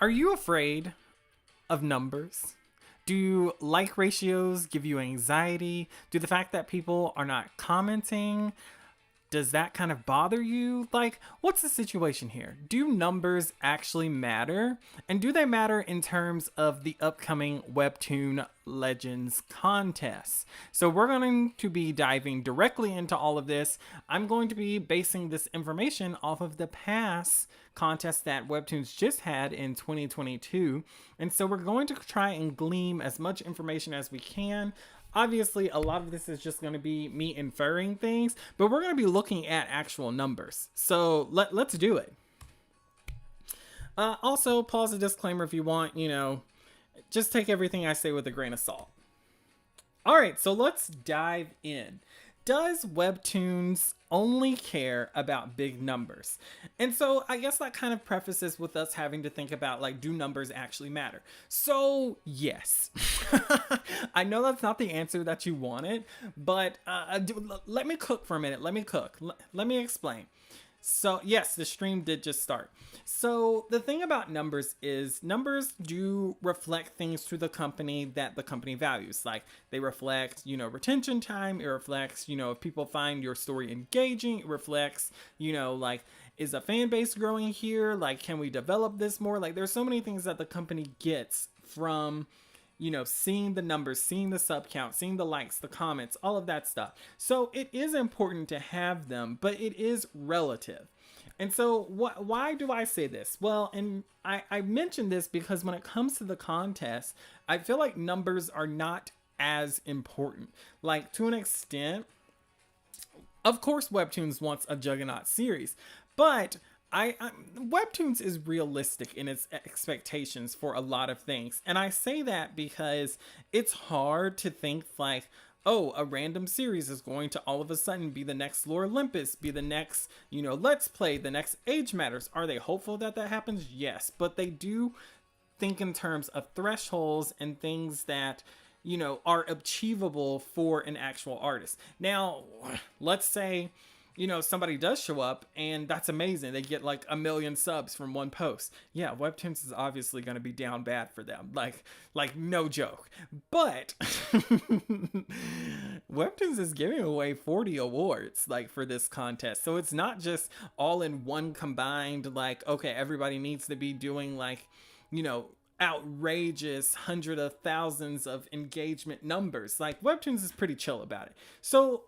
Are you afraid of numbers? Do like ratios give you anxiety? Do the fact that people are not commenting, does that kind of bother you? Like, what's the situation here? Do numbers actually matter? And do they matter in terms of the upcoming Webtoon Legends contest? So we're going to be diving directly into all of this. I'm going to be basing this information off of the past contest that Webtoons just had in 2022. And so we're going to try and glean as much information as we can. Obviously, a lot of this is just going to be me inferring things, but we're going to be looking at actual numbers. So let's do it. Also, pause the disclaimer if you want, just take everything I say with a grain of salt. All right, so let's dive in. Does Webtoons only care about big numbers? And so I guess that kind of prefaces with us having to think about, like, do numbers actually matter? So yes. I know that's not the answer that you wanted, but let me cook for a minute. Let me explain. So yes, the stream did just start. So the thing about numbers is numbers do reflect things to the company that the company values. Like they reflect, retention time. It reflects, if people find your story engaging. It reflects, like, is a fan base growing here? Like, can we develop this more? Like there's so many things that the company gets from, seeing the numbers, seeing the sub count, seeing the likes, the comments, all of that stuff. So it is important to have them, but it is relative. And so why do I say this? Well, and I mentioned this because when it comes to the contest, I feel like numbers are not as important. Like, to an extent, of course, Webtoons wants a juggernaut series, but Webtoons is realistic in its expectations for a lot of things. And I say that because it's hard to think like, oh, a random series is going to all of a sudden be the next Lore Olympus, be the next, Let's Play, the next Age Matters. Are they hopeful that happens? Yes, but they do think in terms of thresholds and things that, are achievable for an actual artist. Now, let's say, somebody does show up and that's amazing. They get like 1 million subs from one post. Yeah, Webtoons is obviously going to be down bad for them. Like no joke. But Webtoons is giving away 40 awards like for this contest. So it's not just all in one combined, like, okay, everybody needs to be doing like, outrageous hundreds of thousands of engagement numbers. Like Webtoons is pretty chill about it. So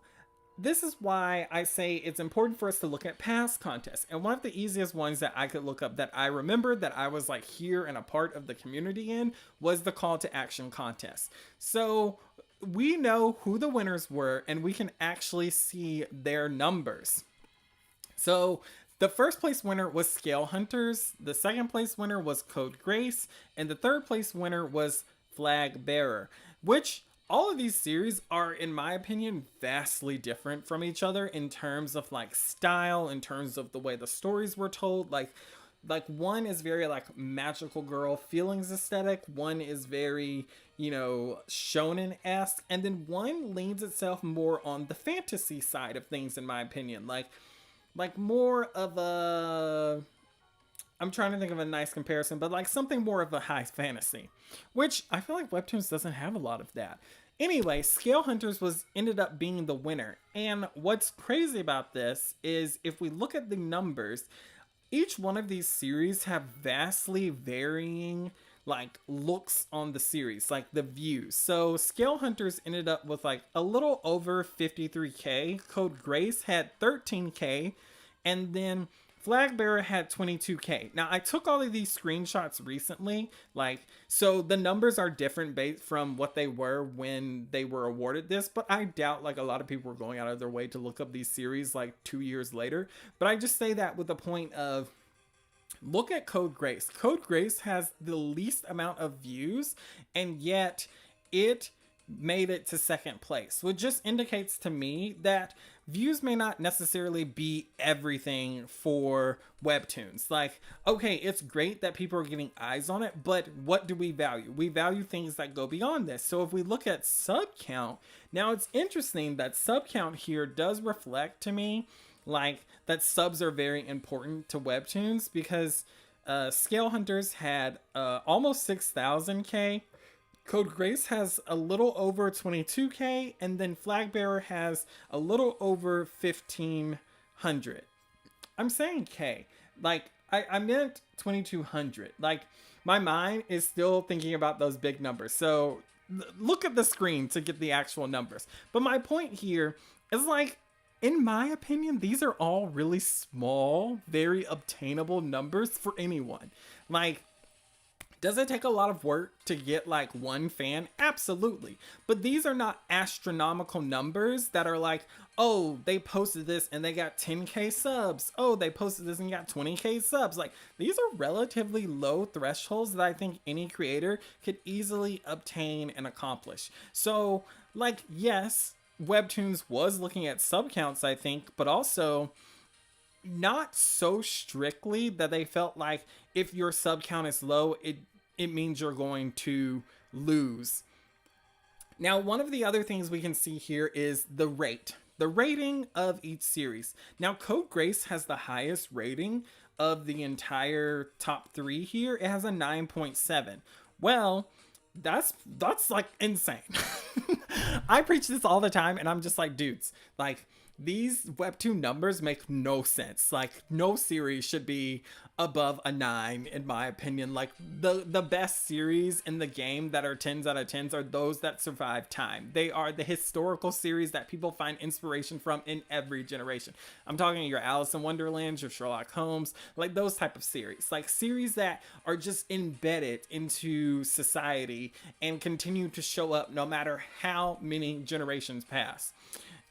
this is why I say it's important for us to look at past contests. And one of the easiest ones that I could look up that I remembered that I was like here and a part of the community in was the call to action contest. So we know who the winners were and we can actually see their numbers. So the first place winner was Scale Hunters, the second place winner was Code Grace, and the third place winner was Flag Bearer, which all of these series are, in my opinion, vastly different from each other in terms of like style, in terms of the way the stories were told. Like one is very like magical girl feelings aesthetic. One is very, shonen-esque. And then one leans itself more on the fantasy side of things, in my opinion. Like more of a, I'm trying to think of a nice comparison, but like something more of a high fantasy, which I feel like Webtoons doesn't have a lot of that. Anyway, Scale Hunters ended up being the winner. And what's crazy about this is if we look at the numbers, each one of these series have vastly varying like looks on the series, like the views. So Scale Hunters ended up with like a little over 53K. Code Grace had 13K. And then Flag Bearer had 22K. Now, I took all of these screenshots recently, so the numbers are different based from what they were when they were awarded this, but I doubt like a lot of people were going out of their way to look up these series like 2 years later. But I just say that with the point of, look at Code Grace. Code Grace has the least amount of views, and yet it made it to second place, which just indicates to me that views may not necessarily be everything for Webtoons. Like, okay, it's great that people are getting eyes on it, but what do we value? We value things that go beyond this. So if we look at sub count, now it's interesting that sub count here does reflect to me like that subs are very important to Webtoons, because Scale Hunters had almost 6,000K. Code Grace has a little over 22K, and then Flag Bearer has a little over 1,500. I'm saying K. Like, I meant 2,200. Like, my mind is still thinking about those big numbers. So, look at the screen to get the actual numbers. But my point here is, like, in my opinion, these are all really small, very obtainable numbers for anyone. Like, does it take a lot of work to get like one fan? Absolutely. But these are not astronomical numbers that are like, oh, they posted this and they got 10K subs. Oh, they posted this and got 20K subs. Like, these are relatively low thresholds that I think any creator could easily obtain and accomplish. So, like, yes, Webtoons was looking at sub counts, I think, but also not so strictly that they felt like if your sub count is low, it means you're going to lose. Now, one of the other things we can see here is the rating of each series. Now, Code Grace has the highest rating of the entire top 3 here. It has a 9.7. Well, that's like insane. I preach this all the time and I'm just like, dudes, like, these Webtoon numbers make no sense. Like, no series should be above a 9, in my opinion. Like, the best series in the game that are 10s out of 10s are those that survive time. They are the historical series that people find inspiration from in every generation. I'm talking your Alice in Wonderlands, your Sherlock Holmes, like those type of series. Like, series that are just embedded into society and continue to show up no matter how many generations pass.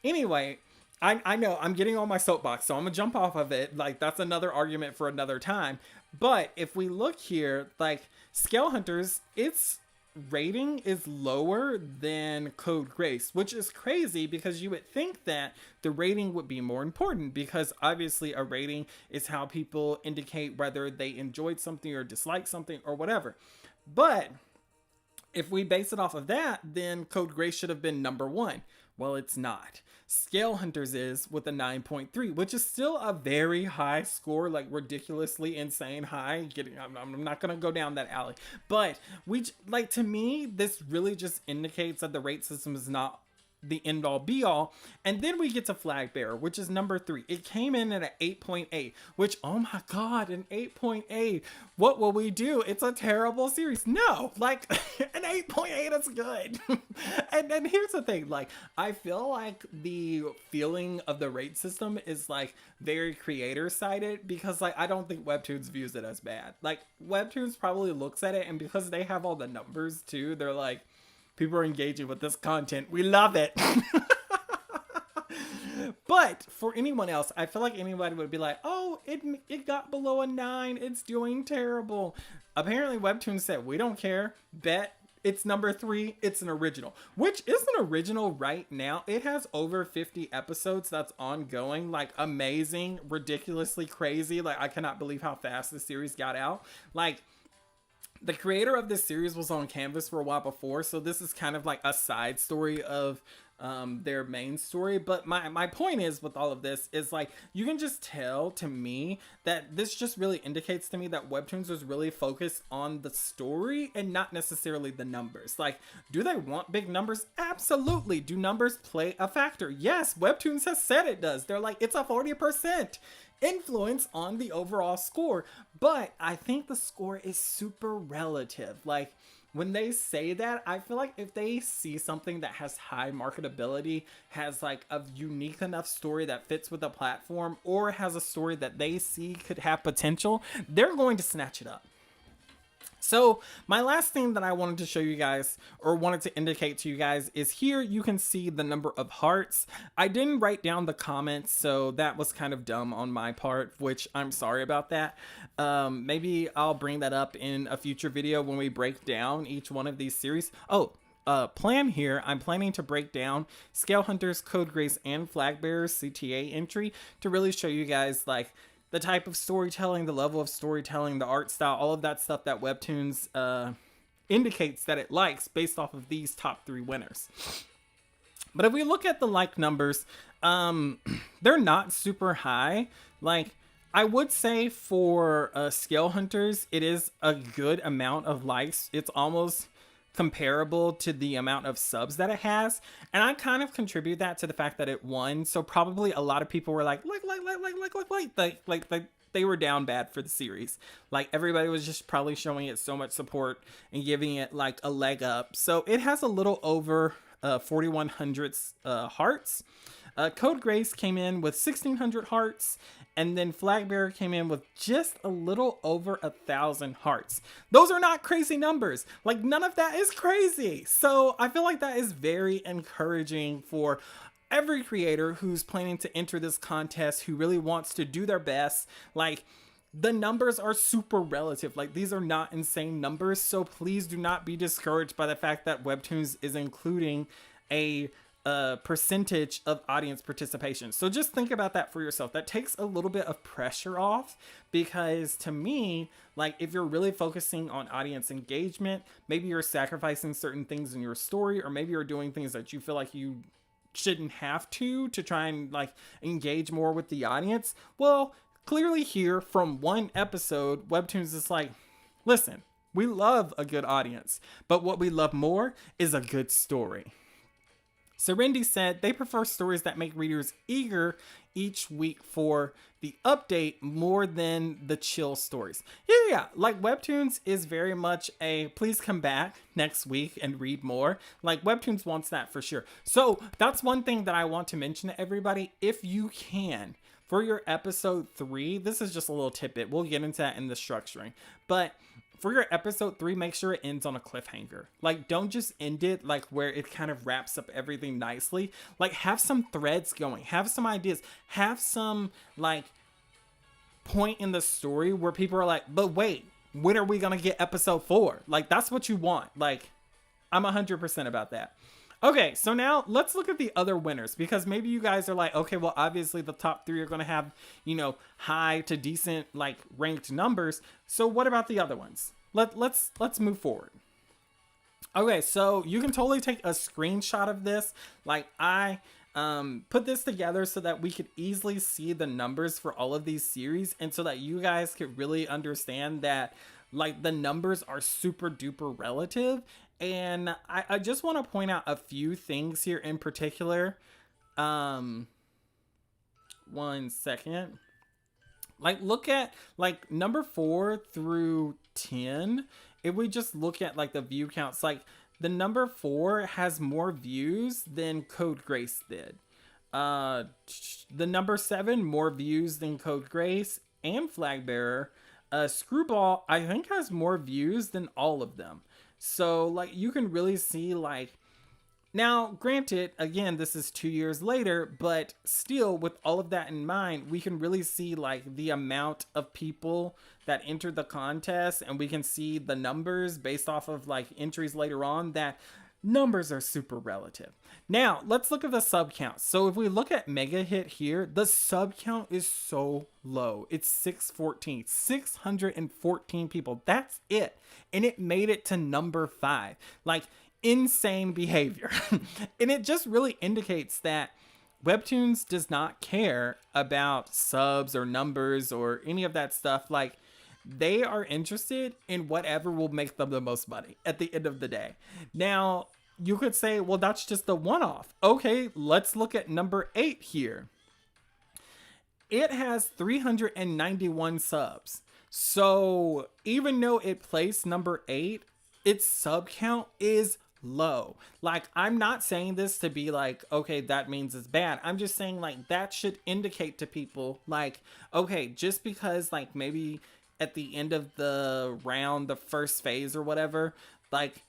Anyway, I know I'm getting on my soapbox, so I'm gonna jump off of it. Like, that's another argument for another time. But if we look here, like, Scale Hunters, its rating is lower than Code Grace, which is crazy because you would think that the rating would be more important, because obviously a rating is how people indicate whether they enjoyed something or disliked something or whatever. But if we base it off of that, then Code Grace should have been number 1. Well, it's not. Scale Hunters is with a 9.3, which is still a very high score, like ridiculously insane high. I'm not gonna go down that alley, but to me, this really just indicates that the rate system is not the end all be all. And then we get to Flag Bearer, which is number 3. It came in at an 8.8, which, oh my god, an 8.8. What will we do? It's a terrible series. No, like, an 8.8 is good. and here's the thing, like, I feel like the feeling of the rate system is like very creator sided, because like I don't think Webtoons views it as bad. Like, Webtoons probably looks at it, and because they have all the numbers too, they're like, people are engaging with this content. We love it. But for anyone else, I feel like anybody would be like, oh, it got below a 9. It's doing terrible. Apparently, Webtoons said, we don't care. Bet it's number 3. It's an original, which is an original right now. It has over 50 episodes that's ongoing. Like, amazing, ridiculously crazy. Like, I cannot believe how fast this series got out. Like, the creator of this series was on Canvas for a while before, so this is kind of like a side story of their main story. But my point is with all of this is, like, you can just tell to me that this just really indicates to me that Webtoons was really focused on the story and not necessarily the numbers. Like, do they want big numbers? Absolutely. Do numbers play a factor? Yes, Webtoons has said it does. They're like, it's a 40% influence on the overall score. But I think the score is super relative. Like, when they say that, I feel like if they see something that has high marketability, has like a unique enough story that fits with the platform, or has a story that they see could have potential, they're going to snatch it up. So my last thing that I wanted to show you guys, or wanted to indicate to you guys, is here you can see the number of hearts. I didn't write down the comments, so that was kind of dumb on my part, which I'm sorry about that. Maybe I'll bring that up in a future video when we break down each one of these series. Plan here, I'm planning to break down Scale Hunters, Code Grace, and Flag Bearers CTA entry to really show you guys, like, the type of storytelling, the level of storytelling, the art style, all of that stuff that Webtoons indicates that it likes based off of these top 3 winners. But if we look at the like numbers, they're not super high. Like, I would say for Scale Hunters, it is a good amount of likes. It's almost comparable to the amount of subs that it has, and I kind of contribute that to the fact that it won. So probably a lot of people were like they were down bad for the series. Like everybody was just probably showing it so much support and giving it like a leg up. So it has a little over 4,100 hearts. Code Grace came in with 1,600 hearts, and then Flagbearer came in with just a little over 1,000 hearts. Those are not crazy numbers. Like, none of that is crazy. So I feel like that is very encouraging for every creator who's planning to enter this contest, who really wants to do their best. Like, the numbers are super relative. Like, these are not insane numbers. So please do not be discouraged by the fact that Webtoons is including a percentage of audience participation. So just think about that for yourself. That takes a little bit of pressure off, because to me, like, if you're really focusing on audience engagement, maybe you're sacrificing certain things in your story, or maybe you're doing things that you feel like you shouldn't have to try and like engage more with the audience. Well, clearly here from one episode, Webtoons is like, listen, we love a good audience, but what we love more is a good story. Serendi said they prefer stories that make readers eager each week for the update more than the chill stories. Yeah. Like, Webtoons is very much a please come back next week and read more. Like, Webtoons wants that for sure. So that's one thing that I want to mention to everybody. If you can, for your episode 3, this is just a little tidbit. We'll get into that in the structuring. But for your episode 3, make sure it ends on a cliffhanger. Like, don't just end it like where it kind of wraps up everything nicely. Like, have some threads going, have some ideas, have some like point in the story where people are like, but wait, when are we gonna get episode 4? Like, that's what you want. Like, I'm 100% about that. Okay, so now let's look at the other winners, because maybe you guys are like, okay, well, obviously the top 3 are going to have, you know, high to decent, like, ranked numbers. So what about the other ones? Let's move forward. Okay, so you can totally take a screenshot of this. Like, I put this together so that we could easily see the numbers for all of these series, and so that you guys could really understand that, like, the numbers are super duper relative. And I just want to point out a few things here in particular. 1 second. Like, look at like number 4 through 10. If we just look at like the view counts, like the number 4 has more views than Code Grace did. The number 7 more views than Code Grace and Flagbearer. Screwball, I think, has more views than all of them. So, like, you can really see, like, now, granted, again, this is 2 years later, but still, with all of that in mind, we can really see, like, the amount of people that entered the contest, and we can see the numbers based off of, like, entries later on, that numbers are super relative. Now, let's look at the sub count. So if we look at Mega Hit here, the sub count is so low. It's 614 people. That's it. And it made it to number 5. Like, insane behavior. And it just really indicates that Webtoons does not care about subs or numbers or any of that stuff. Like, they are interested in whatever will make them the most money at the end of the day. Now, you could say, well, that's just the one-off. Okay, let's look at number 8 here. It has 391 subs. So even though it placed number 8, its sub count is low. Like, I'm not saying this to be like, okay, that means it's bad. I'm just saying, like, that should indicate to people, like, okay, just because, like, maybe at the end of the round, the first phase or whatever, like,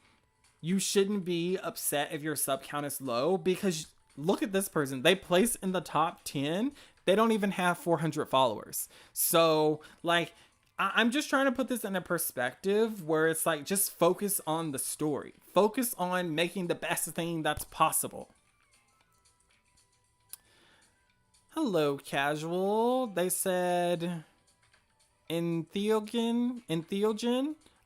you shouldn't be upset if your sub count is low, because look at this person. They place in the top 10. They don't even have 400 followers. So, like, I'm just trying to put this in a perspective where it's like, just focus on the story. Focus on making the best thing that's possible. Hello, Casual. They said, Entheogen.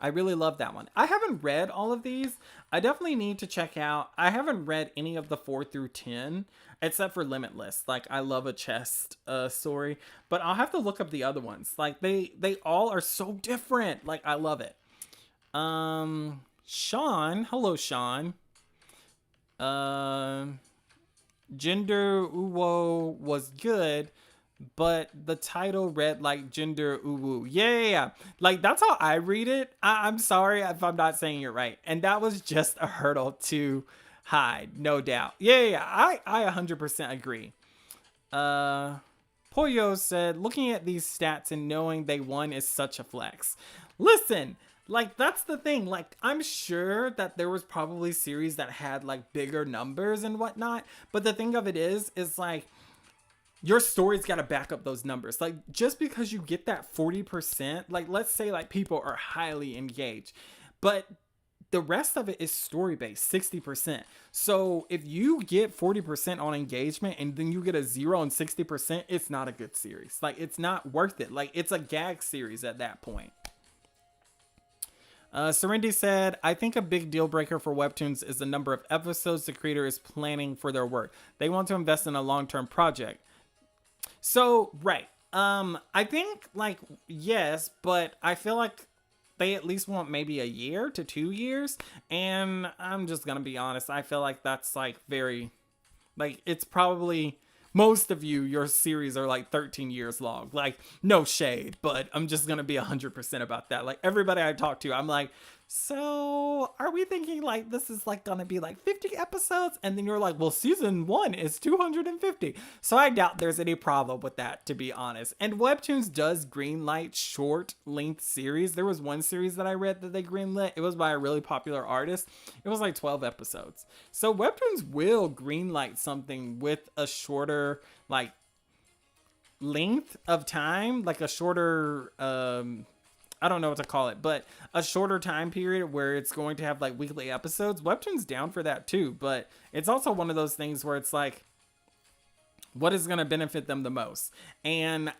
I really love that one. I haven't read all of these. I definitely need to check out. I haven't read any of the 4 through 10 except for Limitless. Like I love a chest story, but I'll have to look up the other ones. Like they all are so different. Like I love it. Sean, hello Sean. Gender Uwo was good, but the title read like Gender Uwu. Yeah. Like that's how I read it. I'm sorry if I'm not saying it right. And that was just a hurdle to hide, no doubt. Yeah. I 100% agree. Pollo said, looking at these stats and knowing they won is such a flex. Listen, like that's the thing. Like I'm sure that there was probably series that had like bigger numbers and whatnot, but the thing of it is like your story's got to back up those numbers. Like just because you get that 40%, like let's say like people are highly engaged, but the rest of it is story based, 60%. So if you get 40% on engagement and then you get a 0 and 60%, it's not a good series. Like it's not worth it. Like it's a gag series at that point. Serendi said, I think a big deal breaker for Webtoons is the number of episodes the creator is planning for their work. They want to invest in a long-term project. So, right. I think, like, yes, but I feel like they at least want maybe a year to 2 years. And I'm just going to be honest. I feel like that's, like, very, like, it's probably... Most of you, your series are like 13 years long. Like, no shade, but I'm just going to be 100% about that. Like, everybody I talk to, I'm like, so are we thinking like this is like going to be like 50 episodes? And then you're like, well, season 1 is 250. So I doubt there's any problem with that, to be honest. And Webtoons does greenlight short length series. There was one series that I read that they greenlit. It was by a really popular artist. It was like 12 episodes. So Webtoons will greenlight something with a shorter like length of time, like a shorter I don't know what to call it, but a shorter time period where it's going to have like weekly episodes. Webtoon's down for that too, but it's also one of those things where it's like, what is going to benefit them the most? And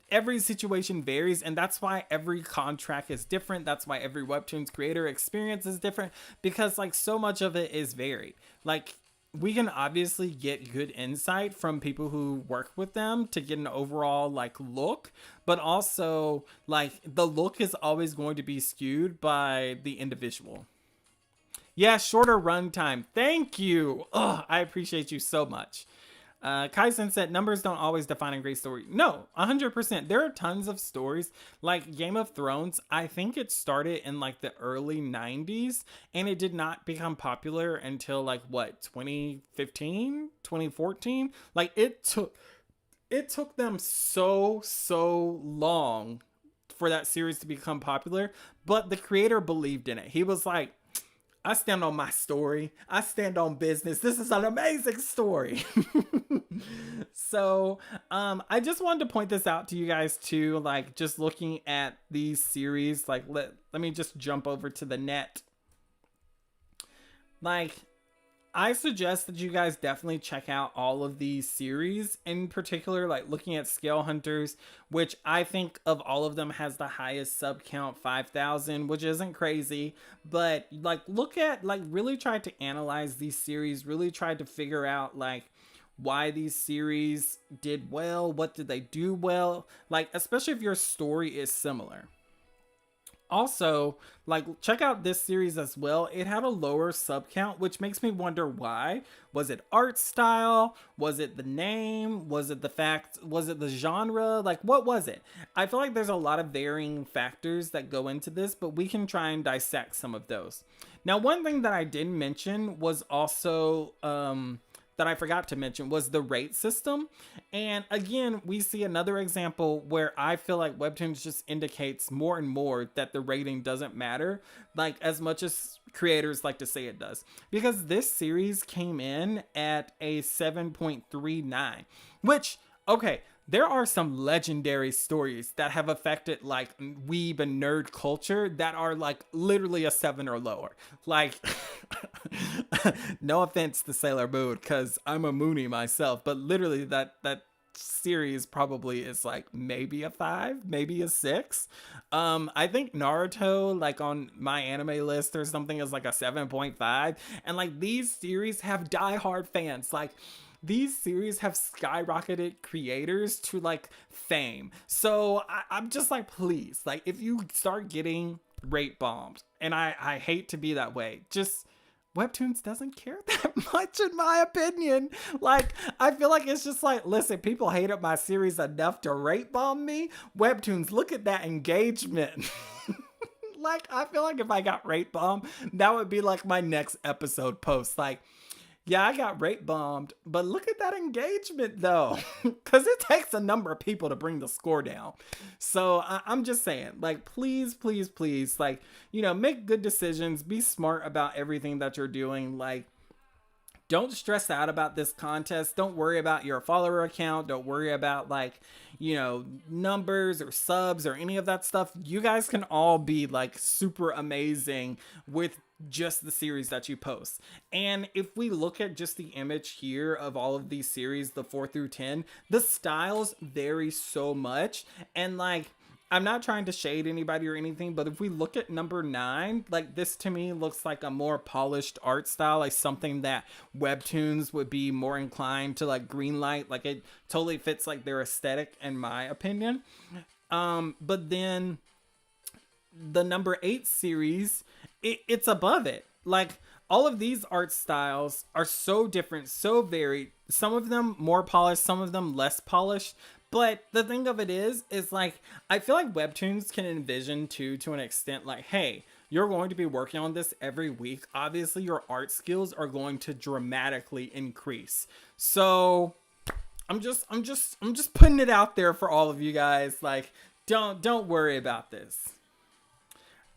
every situation varies, and that's why every contract is different. That's why every Webtoons creator experience is different, because like so much of it is varied. Like, we can obviously get good insight from people who work with them to get an overall like look, but also like the look is always going to be skewed by the individual. Yeah, shorter runtime. Thank you. Oh, I appreciate you so much. Kaisen said numbers don't always define a great story. No, 100%. There are tons of stories like Game of Thrones. I think it started in like the early 90s and it did not become popular until like what, 2015, 2014? Like it took them so long for that series to become popular, but the creator believed in it. He was like, I stand on my story. I stand on business. This is an amazing story. So, I just wanted to point this out to you guys too. Like, just looking at these series, like, let me just jump over to the net. Like, I suggest that you guys definitely check out all of these series, in particular, like looking at Scale Hunters, which I think of all of them has the highest sub count, 5,000, which isn't crazy, but like look at, like really try to analyze these series, really try to figure out like why these series did well, what did they do well, like especially if your story is similar. Also, like, check out this series as well. It had a lower sub count, which makes me wonder why. Was it art style? Was it the name? Was it the fact? Was it the genre? Like, what was it? I feel like there's a lot of varying factors that go into this, but we can try and dissect some of those. Now, one thing that I didn't mention was also, that I forgot to mention was the rate system. And again, we see another example where I feel like Webtoons just indicates more and more that the rating doesn't matter, like as much as creators like to say it does. Because this series came in at a 7.39, which, okay, there are some legendary stories that have affected like weeb and nerd culture that are like literally a 7 or lower. Like, no offense to Sailor Moon, because I'm a Moonie myself, but literally that series probably is like maybe a 5, maybe a 6. I think Naruto, like on my anime list or something, is like a 7.5. And like these series have diehard fans. Like these series have skyrocketed creators to like fame. So I'm just like, please, like if you start getting rate bombed, and I hate to be that way, just Webtoons doesn't care that much, in my opinion. Like, I feel like it's just like, listen, people hated my series enough to rate bomb me. Webtoons, look at that engagement. Like, I feel like if I got rate bombed, that would be like my next episode post. Like, yeah, I got rate bombed, but look at that engagement though, because it takes a number of people to bring the score down. So I'm just saying, like, please, please, please, like, you know, make good decisions, be smart about everything that you're doing. Like, don't stress out about this contest. Don't worry about your follower account. Don't worry about like, you know, numbers or subs or any of that stuff. You guys can all be like super amazing with just the series that you post. And if we look at just the image here of all of these series, the 4 through 10, the styles vary so much. And like, I'm not trying to shade anybody or anything, but if we look at number 9, like this to me looks like a more polished art style, like something that Webtoons would be more inclined to like greenlight. Like it totally fits like their aesthetic in my opinion. But then the number 8 series, it's above it. Like all of these art styles are so different, so varied. Some of them more polished, some of them less polished. But the thing of it is like, I feel like Webtoons can envision too, to an extent, like, hey, you're going to be working on this every week. Obviously your art skills are going to dramatically increase. So I'm just putting it out there for all of you guys. Like, don't worry about this.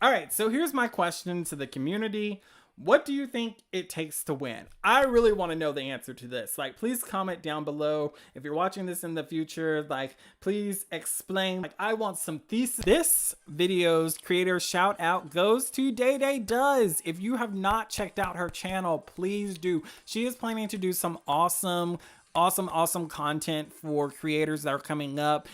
All right, so here's my question to the community. What do you think it takes to win? I really want to know the answer to this. Like, please comment down below. If you're watching this in the future, like, please explain. Like, I want some thesis. This video's creator shout out goes to DOESN. If you have not checked out her channel, please do. She is planning to do some awesome content for creators that are coming up.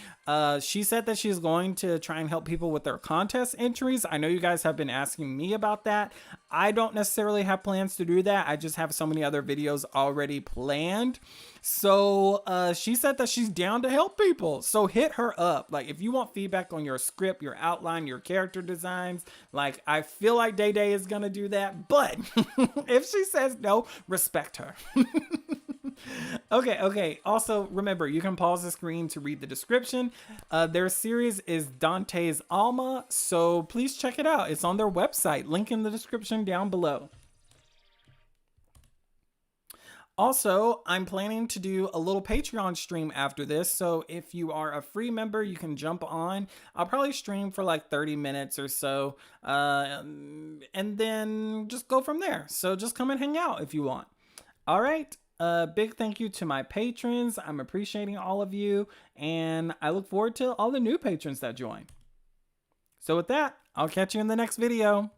She said that she's going to try and help people with their contest entries. I know you guys have been asking me about that. I don't necessarily have plans to do that. I just have so many other videos already planned. So she said that she's down to help people. So hit her up. Like, if you want feedback on your script, your outline, your character designs, like, I feel like DOESN is gonna do that. But if she says no, respect her. Okay. Also, remember, you can pause the screen to read the description. Their series is Dante's Alma, so please check it out. It's on their website. Link in the description down below. Also, I'm planning to do a little Patreon stream after this, so if you are a free member, you can jump on. I'll probably stream for like 30 minutes or so, and then just go from there. So just come and hang out if you want. All right. Big thank you to my patrons. I'm appreciating all of you, and I look forward to all the new patrons that join. So with that, I'll catch you in the next video.